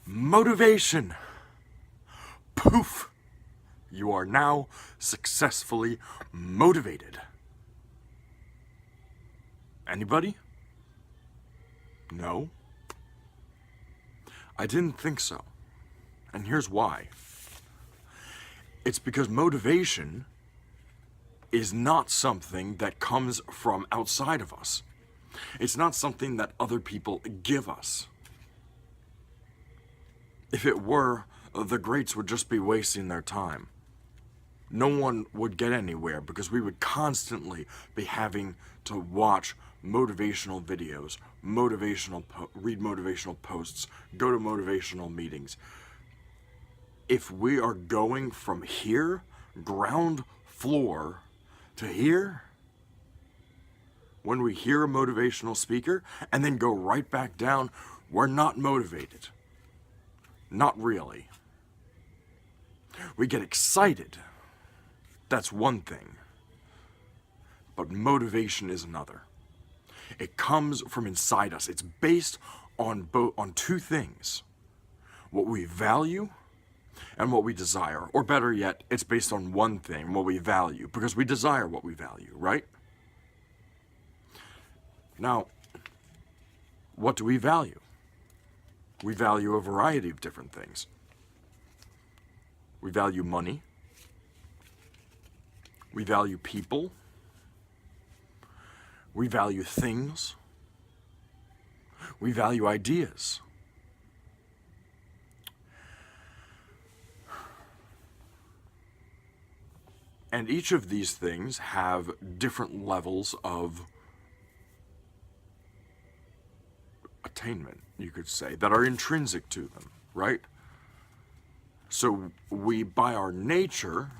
Motivation. Poof. You are now successfully motivated. Anybody? No? I didn't think so. And here's why. It's because motivation is not something that comes from outside of us. It's not something that other people give us. If it were, the greats would just be wasting their time. No one would get anywhere because we would constantly be having to watch motivational videos, read motivational posts, go to motivational meetings. If we are going from here, ground floor, to here, when we hear a motivational speaker and then go right back down, we're not motivated. Not really. We get excited. That's one thing. But motivation is another. It comes from inside us. It's based on two things: what we value and what we desire. Or better yet, it's based on one thing, what we value, because we desire what we value, right? Now, what do we value? We value a variety of different things. We value money. We value people. We value things. We value ideas. And each of these things have different levels of attainment, you could say, that are intrinsic to them, right? So we, by our nature,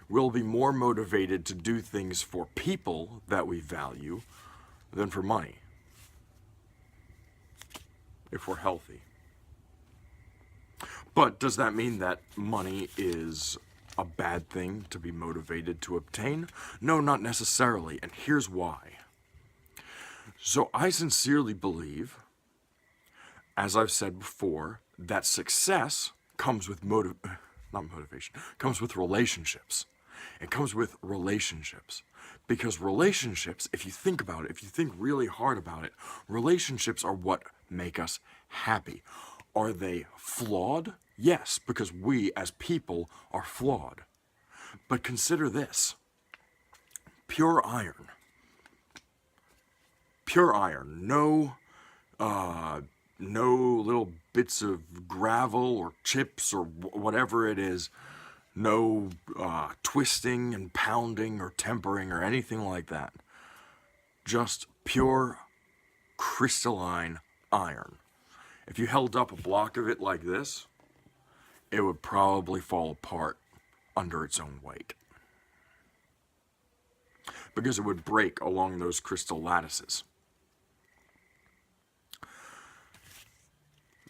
will be more motivated to do things for people that we value than for money, if we're healthy. But does that mean that money is a bad thing to be motivated to obtain? No, not necessarily, and here's why. So I sincerely believe, as I've said before, that success comes with comes with relationships. It comes with relationships. Because relationships, if you think about it, if you think really hard about it, relationships are what make us happy. Are they flawed? Yes, because we as people are flawed. But consider this. Pure iron. Pure iron. No little bits of gravel or chips or whatever it is. No twisting and pounding or tempering or anything like that. Just pure crystalline iron. If you held up a block of it like this, it would probably fall apart under its own weight, because it would break along those crystal lattices.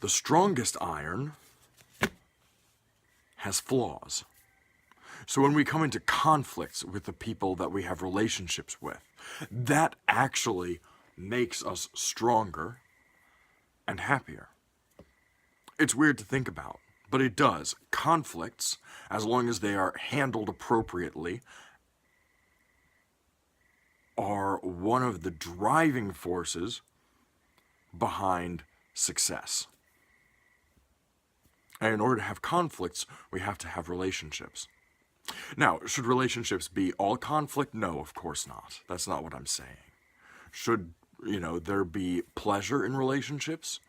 The strongest iron has flaws. So when we come into conflicts with the people that we have relationships with, that actually makes us stronger and happier. It's weird to think about, but it does. Conflicts, as long as they are handled appropriately, are one of the driving forces behind success. And in order to have conflicts, we have to have relationships. Now, should relationships be all conflict? No, of course not. That's not what I'm saying. Should, there be pleasure in relationships?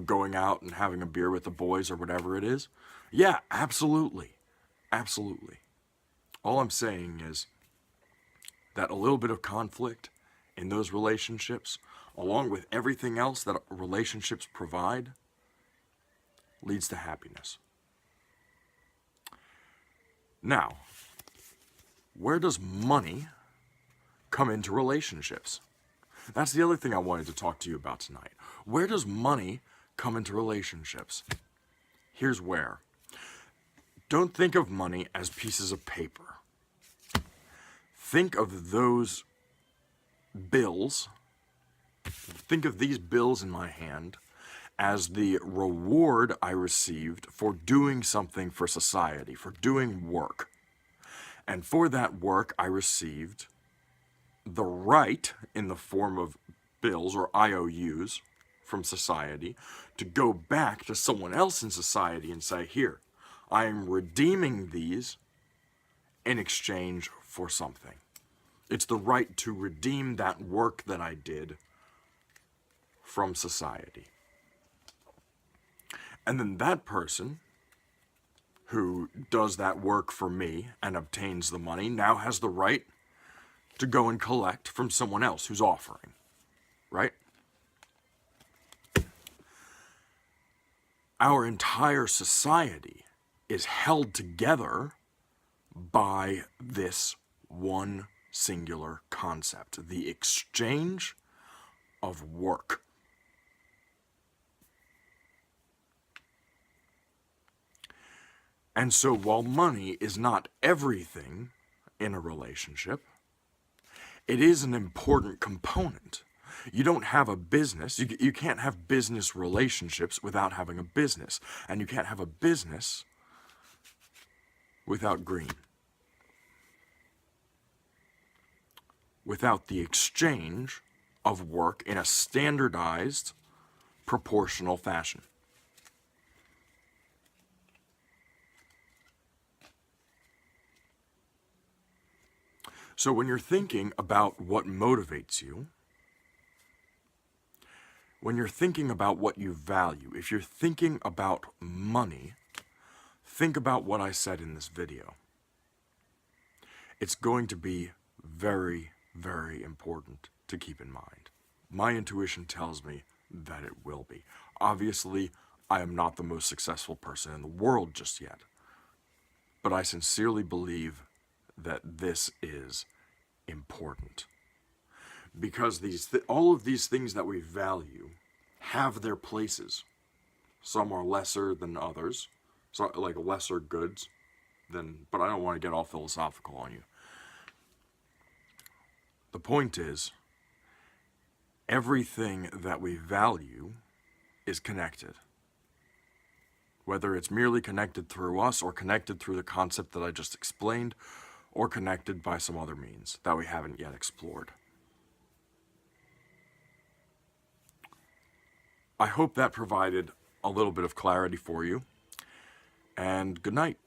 Going out and having a beer with the boys or whatever it is? Yeah, absolutely. Absolutely. All I'm saying is that a little bit of conflict in those relationships, along with everything else that relationships provide, leads to happiness. Now, where does money come into relationships? That's the other thing I wanted to talk to you about tonight. Where does money come into relationships? Here's where. Don't think of money as pieces of paper. Think of those bills. Think of these bills in my hand as the reward I received for doing something for society, for doing work. And for that work, I received the right, in the form of bills or IOUs from society, to go back to someone else in society and say, here, I am redeeming these in exchange for something. It's the right to redeem that work that I did from society. And then that person who does that work for me and obtains the money now has the right to go and collect from someone else who's offering, right? Our entire society is held together by this one singular concept, the exchange of work. And so while money is not everything in a relationship, it is an important component. You don't have a business, you can't have business relationships without having a business, and you can't have a business without green. Without the exchange of work in a standardized, proportional fashion. So when you're thinking about what motivates you, when you're thinking about what you value, if you're thinking about money, think about what I said in this video. It's going to be very, very important to keep in mind. My intuition tells me that it will be. Obviously, I am not the most successful person in the world just yet, but I sincerely believe that this is important. Because all of these things that we value have their places. Some are lesser than others, so like lesser goods than, but I don't want to get all philosophical on you. The point is, everything that we value is connected. Whether it's merely connected through us or connected through the concept that I just explained, or connected by some other means that we haven't yet explored. I hope that provided a little bit of clarity for you, and good night.